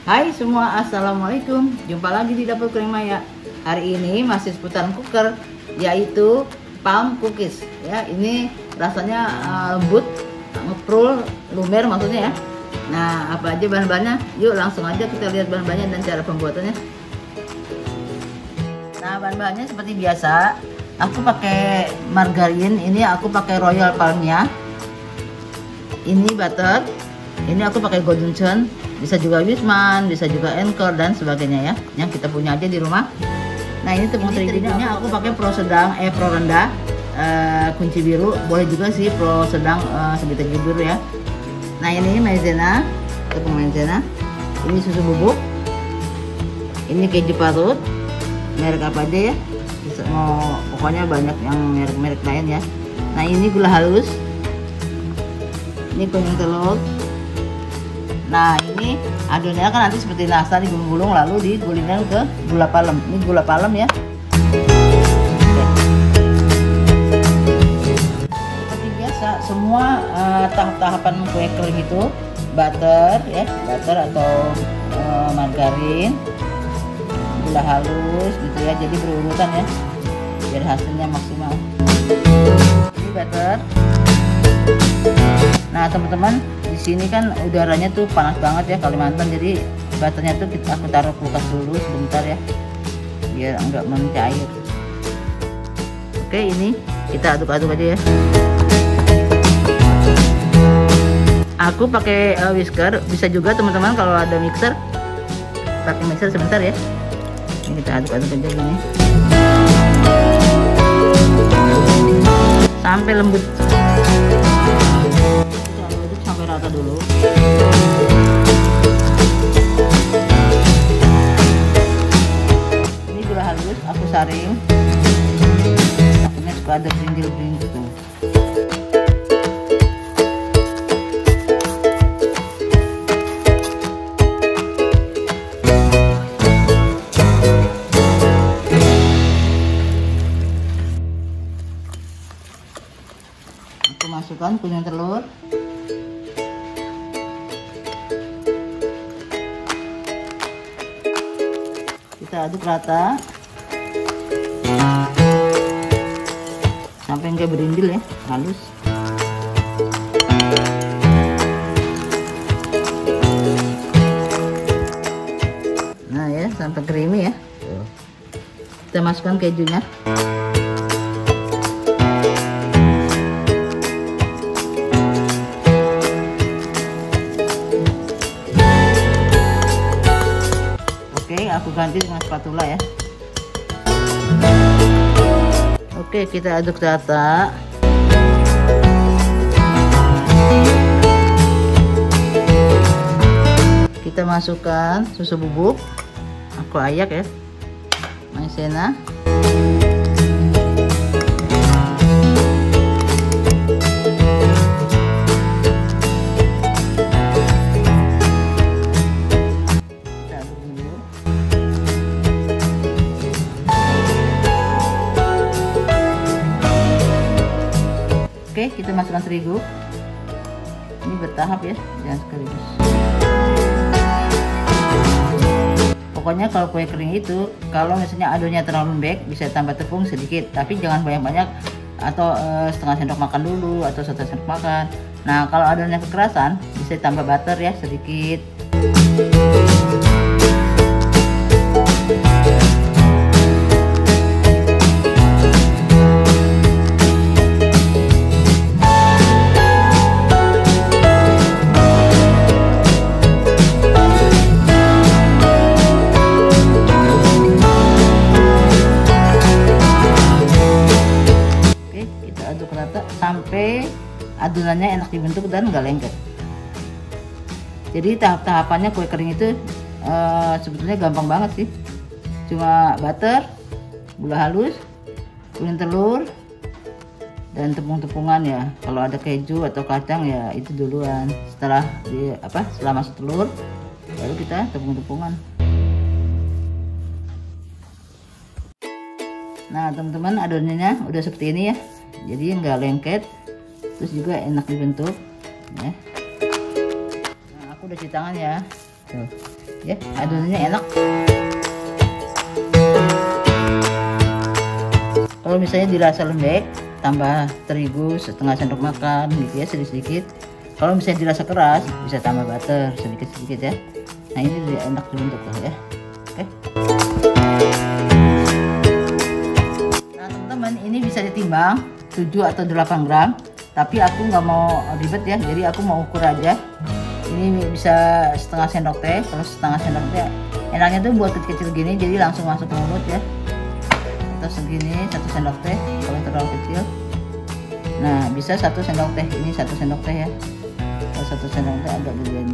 Hai semua, assalamualaikum. Jumpa lagi di dapur Kering Maya. Hari ini masih seputaran cooker, yaitu palm cookies. Ya, ini rasanya lembut, ngeprul, lumer maksudnya ya. Nah, apa aja bahan-bahannya? Yuk langsung aja kita lihat bahan-bahannya dan cara pembuatannya. Nah, bahan-bahannya seperti biasa. Aku pakai margarin, ini aku pakai Royal Palmia. Ini butter, ini aku pakai Golden Churn. Bisa juga Wisman, bisa juga Anchor dan sebagainya ya, yang kita punya aja di rumah. Nah, ini tepung terigunya aku pakai pro sedang, pro rendah, kunci biru, boleh juga sih pro sedang segitiga biru ya. Nah, ini maizena, tepung maizena, ini susu bubuk, ini keju parut, merek apa aja ya, bisa mau pokoknya banyak yang merek-merek lain ya. Nah, ini gula halus, ini kuning telur. Nah, ini adonannya kan nanti seperti nastar digulung-gulung lalu digulingkan ke gula palem. Ini gula palem ya. Seperti biasa, semua tahap-tahapan kue kering itu butter ya, butter atau margarin, gula halus gitu ya. Jadi berurutan ya, biar hasilnya maksimal. Ini butter. Nah, teman-teman, di sini kan udaranya tuh panas banget ya Kalimantan, jadi butternya tuh aku taruh kulkas dulu sebentar ya, biar enggak mencair. Oke, ini kita aduk-aduk aja ya. Aku pakai whisker, bisa juga teman-teman kalau ada mixer, pakai mixer sebentar ya. Ini kita aduk-aduk aja gini sampai lembut. Sampai rata dulu. Ini gula halus aku saring, takutnya suka ada beringgil-beringgil gitu. Aku masukkan kuning telur. Kita aduk rata sampai enggak berindil ya, halus. Nah ya, sampai creamy ya. Kita masukkan kejunya. Aku ganti dengan spatula ya. Oke, kita aduk rata. Kita masukkan susu bubuk, aku ayak ya, maizena, kita masukkan terigu. Ini bertahap ya, jangan sekaligus. Pokoknya kalau kue kering itu, kalau misalnya adonannya terlalu lembek, bisa tambah tepung sedikit, tapi jangan banyak-banyak, atau setengah sendok makan dulu atau 1 sendok makan. Nah, kalau adonannya kekerasan, bisa tambah butter ya sedikit. Sampai adonannya enak dibentuk dan nggak lengket. Jadi tahap-tahapannya kue kering itu sebetulnya gampang banget sih. Cuma butter, gula halus, kuning telur, dan tepung-tepungan ya. Kalau ada keju atau kacang ya itu duluan. Setelah masuk telur, baru kita tepung-tepungan. Nah, teman-teman, adonannya udah seperti ini ya. Jadi nggak lengket, terus juga enak dibentuk ya. Nah, aku udah cuci tangan ya. Tuh. ya, adonannya enak. Kalau misalnya dirasa lembek, tambah terigu setengah sendok makan gitu ya, sedikit-sedikit. Kalau misalnya dirasa keras, bisa tambah butter sedikit-sedikit ya. Nah ini udah enak dibentuk tuh ya. Oke. Nah teman-teman, ini bisa ditimbang 7 atau 8 gram. Tapi aku nggak mau ribet ya, jadi aku mau ukur aja. Ini bisa setengah sendok teh, kalau setengah sendok teh enaknya tuh buat kecil-kecil gini, jadi langsung masuk ke mulut ya. Atau segini 1 sendok teh kalau terlalu kecil. Nah bisa 1 sendok teh, ini 1 sendok teh ya. Kalau 1 sendok teh agak gedean.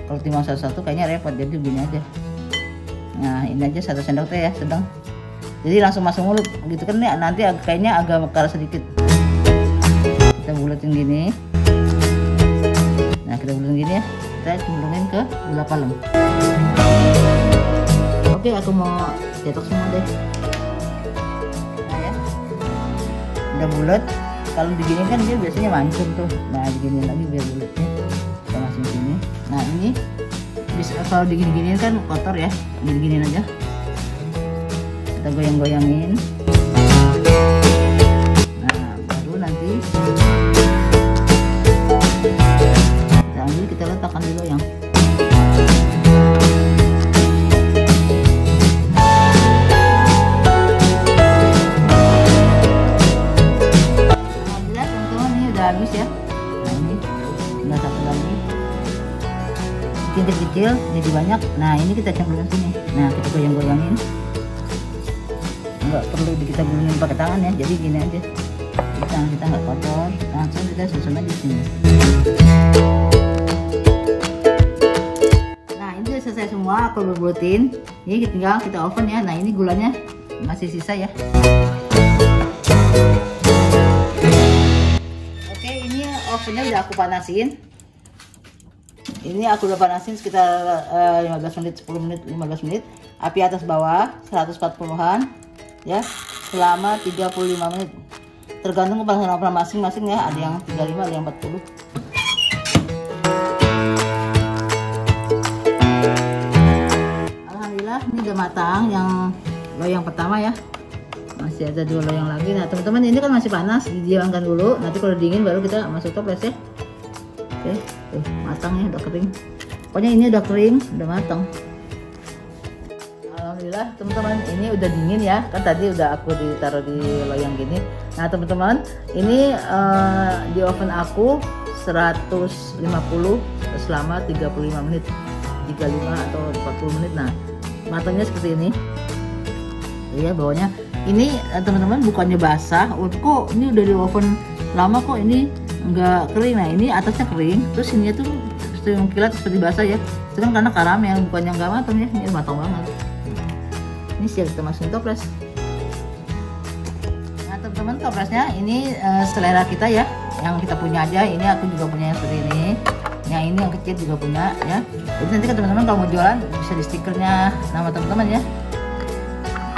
Kalau timbang satu-satu kayaknya repot, jadi begini aja. Nah ini aja 1 sendok teh ya, sedang. Jadi langsung masuk mulut gitu kan ya, nanti kayaknya agak mekar sedikit. Kita buletin gini. Nah kita buletin gini ya, kita cemplungin ke gula palem. Oke, aku mau cetak semua deh. Nah ya, udah bulat. Kalau digini kan dia biasanya mancung tuh. Nah digini lagi biar bulatnya. Kita masukin sini. Nah ini bisa, kalau digini-giniin kan kotor ya, diginiin aja. Kita goyang-goyangin. Nah baru nanti kita ambil, kita letakkan di loyang. Alhamdulillah teman-teman, ini udah habis ya. Nah ini tinggal satu lagi, bikin kecil jadi banyak. Nah ini kita cemplungin sini. Nah kita goyang-goyangin, nggak perlu kita gulungin pakai tangan ya, jadi gini aja. Tangan kita nggak kotor, langsung kita susun aja di sini. Nah ini udah selesai semua, aku buletin. Ini tinggal kita oven ya. Nah ini gulanya masih sisa ya. Oke, ini ovennya udah aku panasin. Ini aku udah panasin sekitar 15 menit, 10 menit, 15 menit. Api atas bawah 140-an ya, selama 35 menit. Tergantung kepanasan oven masing-masing ya, ada yang 35, ada yang 40. Alhamdulillah ini udah matang yang loyang pertama ya. Masih ada 2 loyang lagi. Nah teman-teman, ini kan masih panas, didiamkan dulu. Nanti kalau dingin baru kita masuk toples ya. Oke, tuh matang ya, udah kering. Pokoknya ini udah kering, udah matang. Alhamdulillah teman-teman, ini udah dingin ya, kan tadi udah aku ditaruh di loyang gini. Nah teman-teman, ini di oven aku 150 selama 35 menit, 35 atau 40 menit. Nah matangnya seperti ini ya, bawahnya ini teman-teman bukannya basah. Kok ini udah di oven lama kok ini enggak kering. Nah ini atasnya kering, terus ini tuh kilat seperti basah ya. Itu kan karena karamel, bukannya nggak matang ya, ini matang banget. Ini siap kita masukin toples. Nah teman-teman, toplesnya ini selera kita ya, yang kita punya aja. Ini aku juga punya yang seperti ini, yang ini yang kecil juga punya ya. Jadi nanti teman-teman kalau mau jualan bisa di stikernya nama teman-teman ya.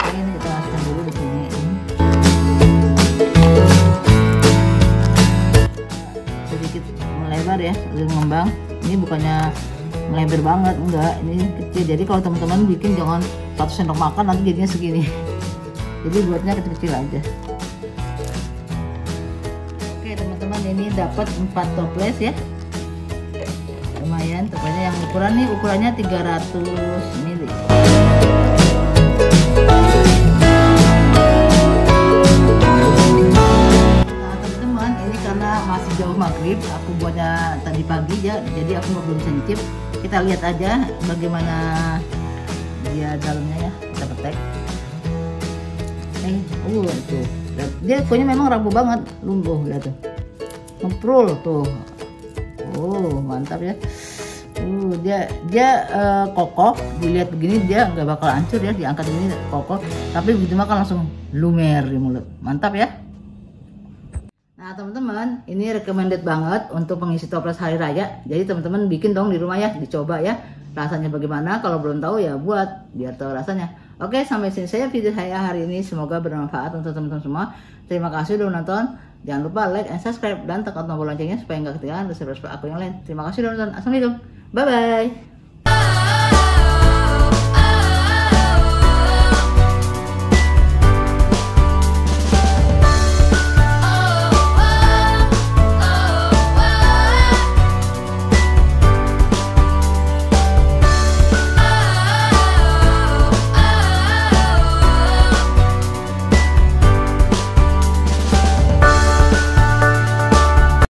Ini kita masukkan dulu di sini. Sedikit melebar ya, sedikit mengembang. Ini bukannya melebar banget, enggak, ini kecil. Jadi kalau teman-teman bikin jangan 1 sendok makan, nanti jadinya segini. Jadi buatnya kecil-kecil aja. Oke teman-teman, ini dapat 4 toples ya, lumayan. Toplesnya yang ukuran nih, ukurannya 300 ml. Nah teman-teman, ini karena masih jauh maghrib, aku buatnya tadi pagi ya, jadi aku belum bisa nyicip. Kita lihat aja bagaimana dia dalamnya ya, kita petek. Tuh, dia kuahnya memang rapuh banget, lumpuh, lihat tuh, ngeprul tuh. Mantap ya. Dia kokoh, dilihat begini dia nggak bakal hancur ya, diangkat ini kokoh, tapi begitu makan langsung lumer di mulut. Mantap ya. Nah teman-teman, ini recommended banget untuk pengisi toples hari raya. Jadi teman-teman bikin dong di rumah ya, dicoba ya. Rasanya bagaimana, kalau belum tahu ya buat biar tahu rasanya. Oke, sampai sini saya video saya hari ini, semoga bermanfaat untuk teman-teman semua. Terima kasih udah nonton. Jangan lupa like and subscribe dan tekan tombol loncengnya supaya nggak ketinggalan resep-resep aku yang lain. Terima kasih sudah nonton. Assalamualaikum. Bye bye.